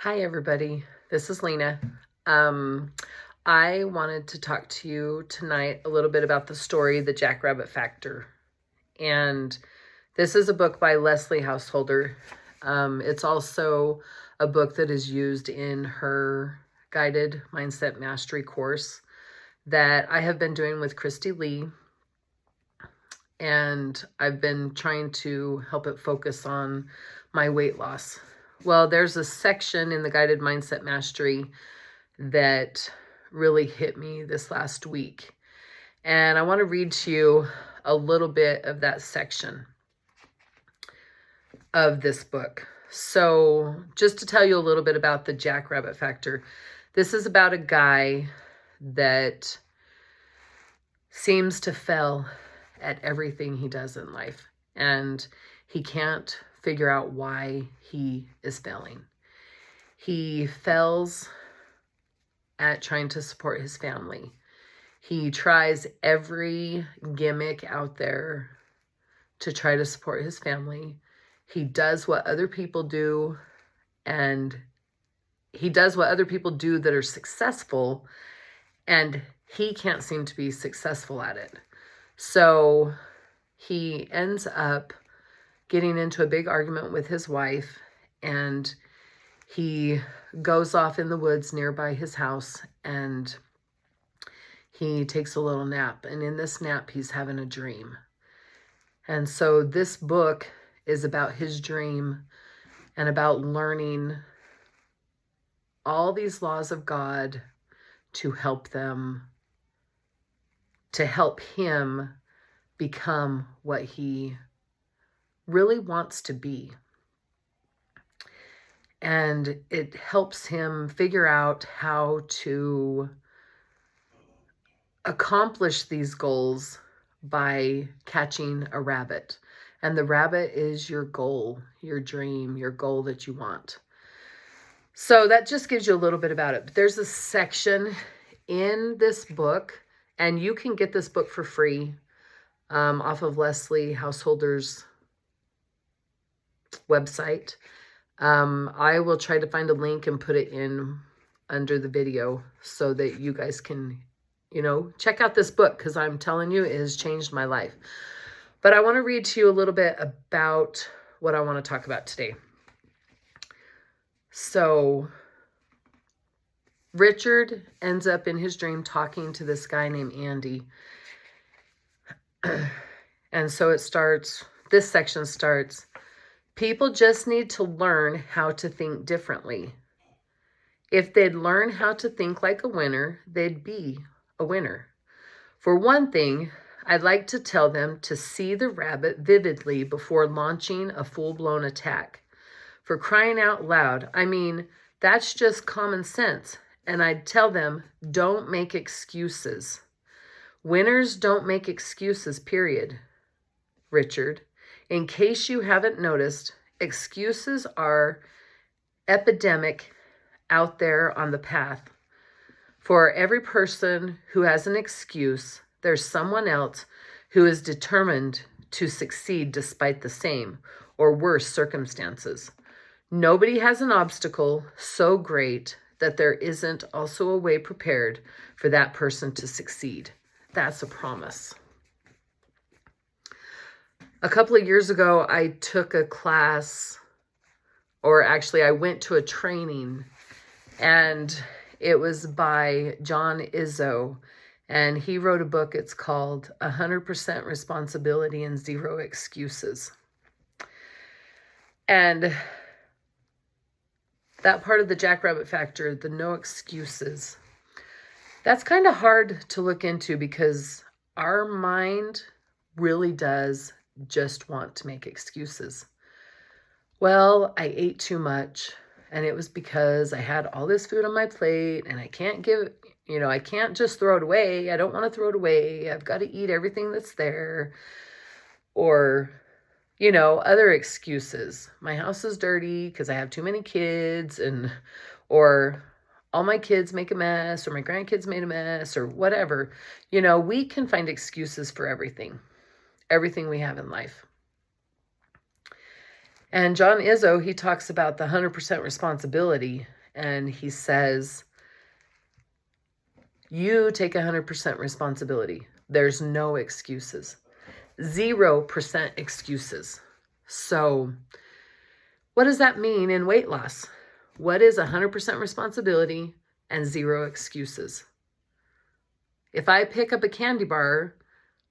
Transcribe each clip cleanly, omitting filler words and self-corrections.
Hi, everybody. This is Lena. Um, I wanted to talk to you tonight a little bit about the story, The Jackrabbit Factor. And this is a book by Leslie Householder. It's also a book that is used in her guided mindset mastery course that I have been doing with Christy Lee. And I've been trying to help it focus on my weight loss. Well, there's a section in the guided mindset mastery that really hit me this last week. And I want to read to you a little bit of that section of this book. So, just to tell you a little bit about the Jackrabbit Factor, this is about a guy that seems to fail at everything he does in life, and he can't figure out why he is failing. He fails at trying to support his family. He tries every gimmick out there to try to support his family. He does what other people do, and he does what other people do that are successful, and he can't seem to be successful at it. So he ends up getting into a big argument with his wife, and he goes off in the woods nearby his house, and he takes a little nap. And in this nap, he's having a dream. And so this book is about his dream and about learning all these laws of God to help him become what he really wants to be. And it helps him figure out how to accomplish these goals by catching a rabbit. And the rabbit is your goal, your dream, your goal that you want. So that just gives you a little bit about it. But there's a section in this book, and you can get this book for free off of Leslie Householder's website. I will try to find a link and put it in under the video so that you guys can, check out this book, because I'm telling you, it has changed my life. But I want to read to you a little bit about what I want to talk about today. So Richard ends up in his dream talking to this guy named Andy. And so this section starts, people just need to learn how to think differently. If they'd learn how to think like a winner, they'd be a winner. For one thing, I'd like to tell them to see the rabbit vividly before launching a full-blown attack. For crying out loud, I mean, that's just common sense. And I'd tell them, don't make excuses. Winners don't make excuses, period. Richard, in case you haven't noticed, excuses are epidemic out there on the path. For every person who has an excuse, there's someone else who is determined to succeed despite the same or worse circumstances. Nobody has an obstacle so great that there isn't also a way prepared for that person to succeed. That's a promise. A couple of years ago, I took a class, or actually I went to a training, and it was by John Izzo, and he wrote a book. It's called 100% Responsibility and Zero Excuses. And that part of the Jackrabbit Factor, the no excuses, that's kind of hard to look into, because our mind really does just want to make excuses. Well, I ate too much, and it was because I had all this food on my plate, and I can't I can't just throw it away. I don't want to throw it away. I've got to eat everything that's there. Or, other excuses. My house is dirty because I have too many kids, or all my kids make a mess, or my grandkids made a mess, or whatever. We can find excuses for everything we have in life. And John Izzo, he talks about the 100% responsibility, and he says, you take 100% responsibility. There's no excuses. 0% excuses. So what does that mean in weight loss? What is 100% responsibility and 0 excuses? If I pick up a candy bar,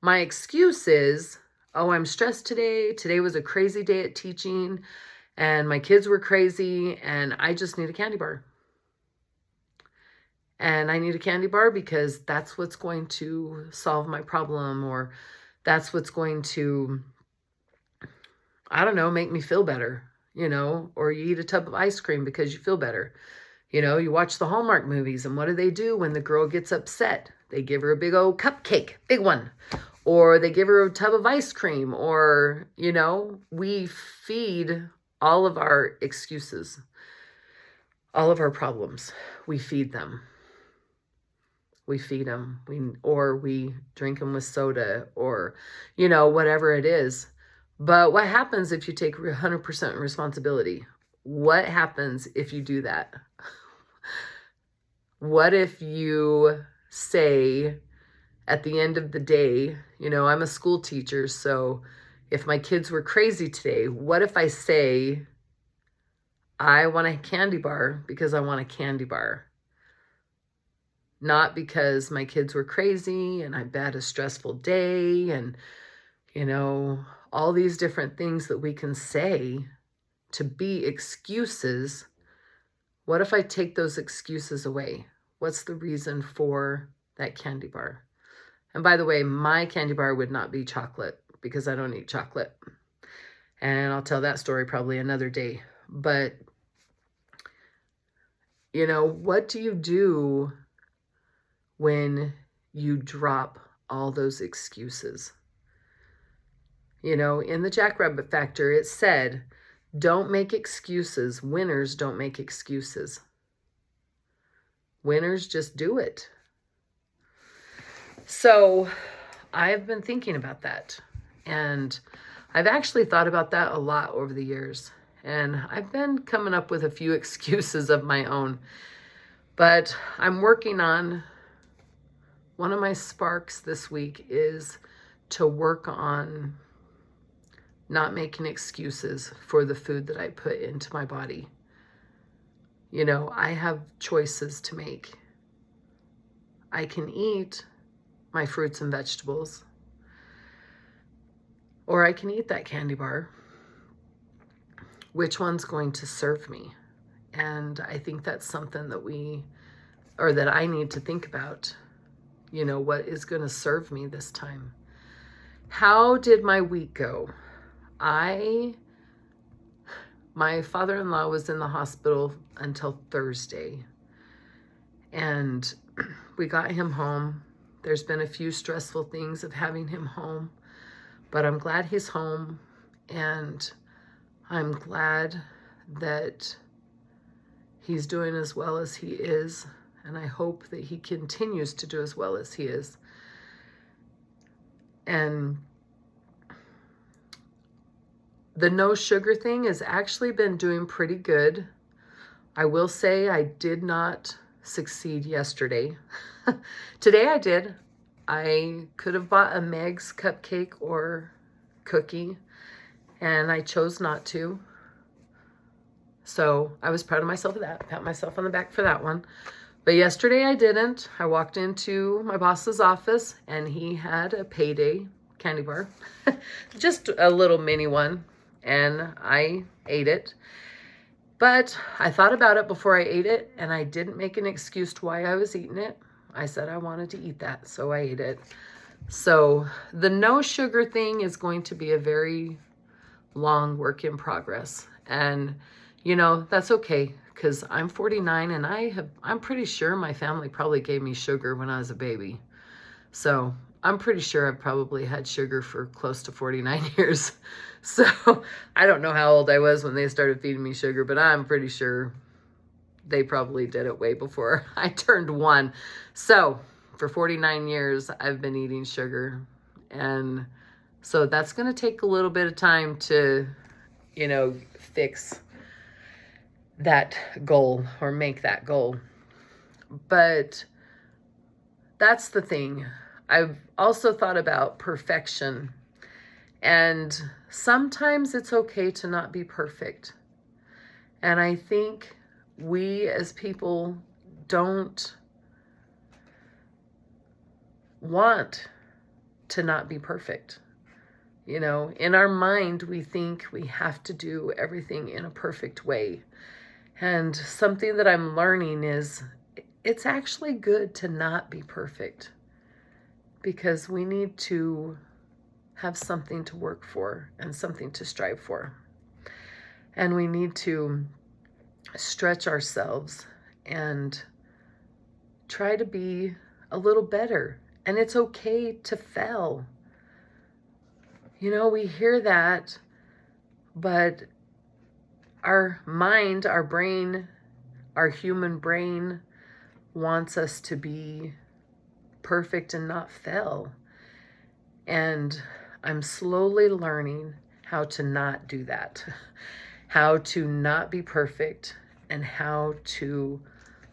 my excuse is, oh, I'm stressed today. Today was a crazy day at teaching and my kids were crazy and I just need a candy bar. And I need a candy bar because that's what's going to solve my problem, or that's what's going to, I don't know, make me feel better, or you eat a tub of ice cream because you feel better. You watch the Hallmark movies, and what do when the girl gets upset? They give her a big old cupcake, big one, or they give her a tub of ice cream, or, we feed all of our excuses, all of our problems. We feed them. We feed them, or we drink them with soda, or, whatever it is. But what happens if you take 100% responsibility? What happens if you do that? What if you say at the end of the day, I'm a school teacher, so if my kids were crazy today, what if I say, I want a candy bar because I want a candy bar? Not because my kids were crazy and I've had a stressful day and, all these different things that we can say to be excuses. What if I take those excuses away? What's the reason for that candy bar? And by the way, my candy bar would not be chocolate because I don't eat chocolate. And I'll tell that story probably another day. But, what do you do when you drop all those excuses? In the Jackrabbit Factor, it said, don't make excuses. Winners don't make excuses. Winners just do it. So I've been thinking about that. And I've actually thought about that a lot over the years. And I've been coming up with a few excuses of my own. But I'm working on, one of my sparks this week is to work on not making excuses for the food that I put into my body. I have choices to make. I can eat my fruits and vegetables, or I can eat that candy bar. Which one's going to serve me? And I think that's something that I need to think about. What is going to serve me this time? How did my week go? My father-in-law was in the hospital until Thursday, and we got him home. There's been a few stressful things of having him home, but I'm glad he's home, and I'm glad that he's doing as well as he is, and I hope that he continues to do as well as he is. And the no sugar thing has actually been doing pretty good. I will say I did not succeed yesterday. Today I did. I could have bought a Meg's cupcake or cookie, and I chose not to. So I was proud of myself for that. Pat myself on the back for that one. But yesterday I didn't. I walked into my boss's office and he had a payday candy bar. Just a little mini one. And I ate it. But I thought about it before I ate it, and I didn't make an excuse to why I was eating it. I said I wanted to eat that, so I ate it. So the no sugar thing is going to be a very long work in progress. And, that's okay, because I'm 49, and I'm pretty sure my family probably gave me sugar when I was a baby. So I'm pretty sure I've probably had sugar for close to 49 years. So I don't know how old I was when they started feeding me sugar, but I'm pretty sure they probably did it way before I turned 1. So for 49 years, I've been eating sugar. And so that's going to take a little bit of time to, fix that goal or make that goal. But that's the thing. I've also thought about perfection. And sometimes it's okay to not be perfect. And I think we as people don't want to not be perfect. In our mind, we think we have to do everything in a perfect way. And something that I'm learning is it's actually good to not be perfect, because we need to have something to work for and something to strive for. And we need to stretch ourselves and try to be a little better. And it's okay to fail. We hear that, but our mind, our brain, our human brain wants us to be perfect and not fail. And I'm slowly learning how to not do that, how to not be perfect, and how to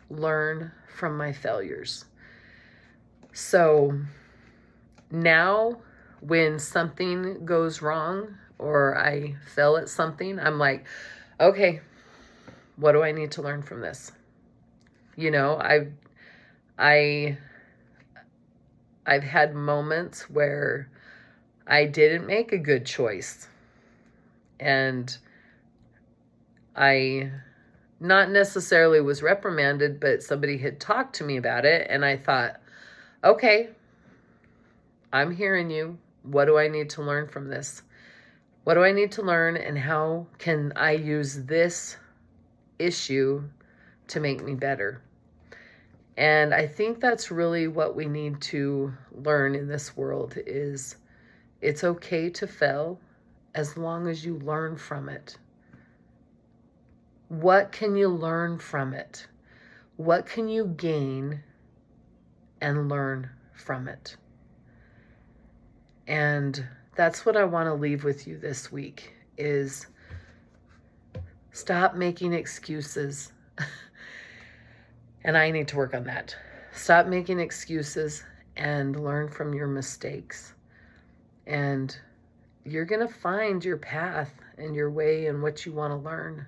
learn from my failures. So now when something goes wrong or I fail at something, I'm like, okay, what do I need to learn from this? I've had moments where I didn't make a good choice, and I not necessarily was reprimanded, but somebody had talked to me about it, and I thought, okay, I'm hearing you. What do I need to learn from this? What do I need to learn, and how can I use this issue to make me better? And I think that's really what we need to learn in this world is it's okay to fail as long as you learn from it. What can you learn from it? What can you gain and learn from it? And that's what I want to leave with you this week is stop making excuses. And I need to work on that. Stop making excuses and learn from your mistakes. And you're going to find your path and your way and what you want to learn.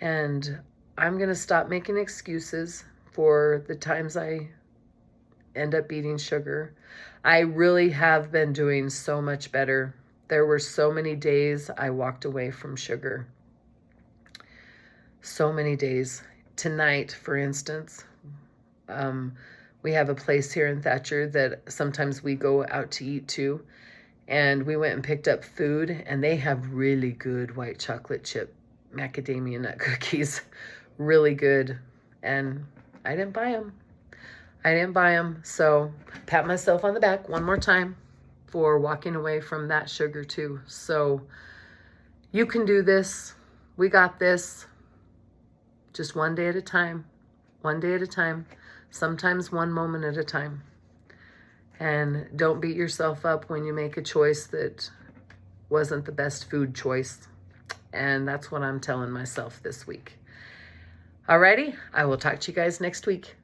And I'm going to stop making excuses for the times I end up eating sugar. I really have been doing so much better. There were so many days I walked away from sugar. So many days. Tonight, for instance, we have a place here in Thatcher that sometimes we go out to eat to, and we went and picked up food, and they have really good white chocolate chip macadamia nut cookies. Really good. And I didn't buy them. So pat myself on the back one more time for walking away from that sugar too. So you can do this. We got this. Just one day at a time, sometimes one moment at a time. And don't beat yourself up when you make a choice that wasn't the best food choice. And that's what I'm telling myself this week. Alrighty, I will talk to you guys next week.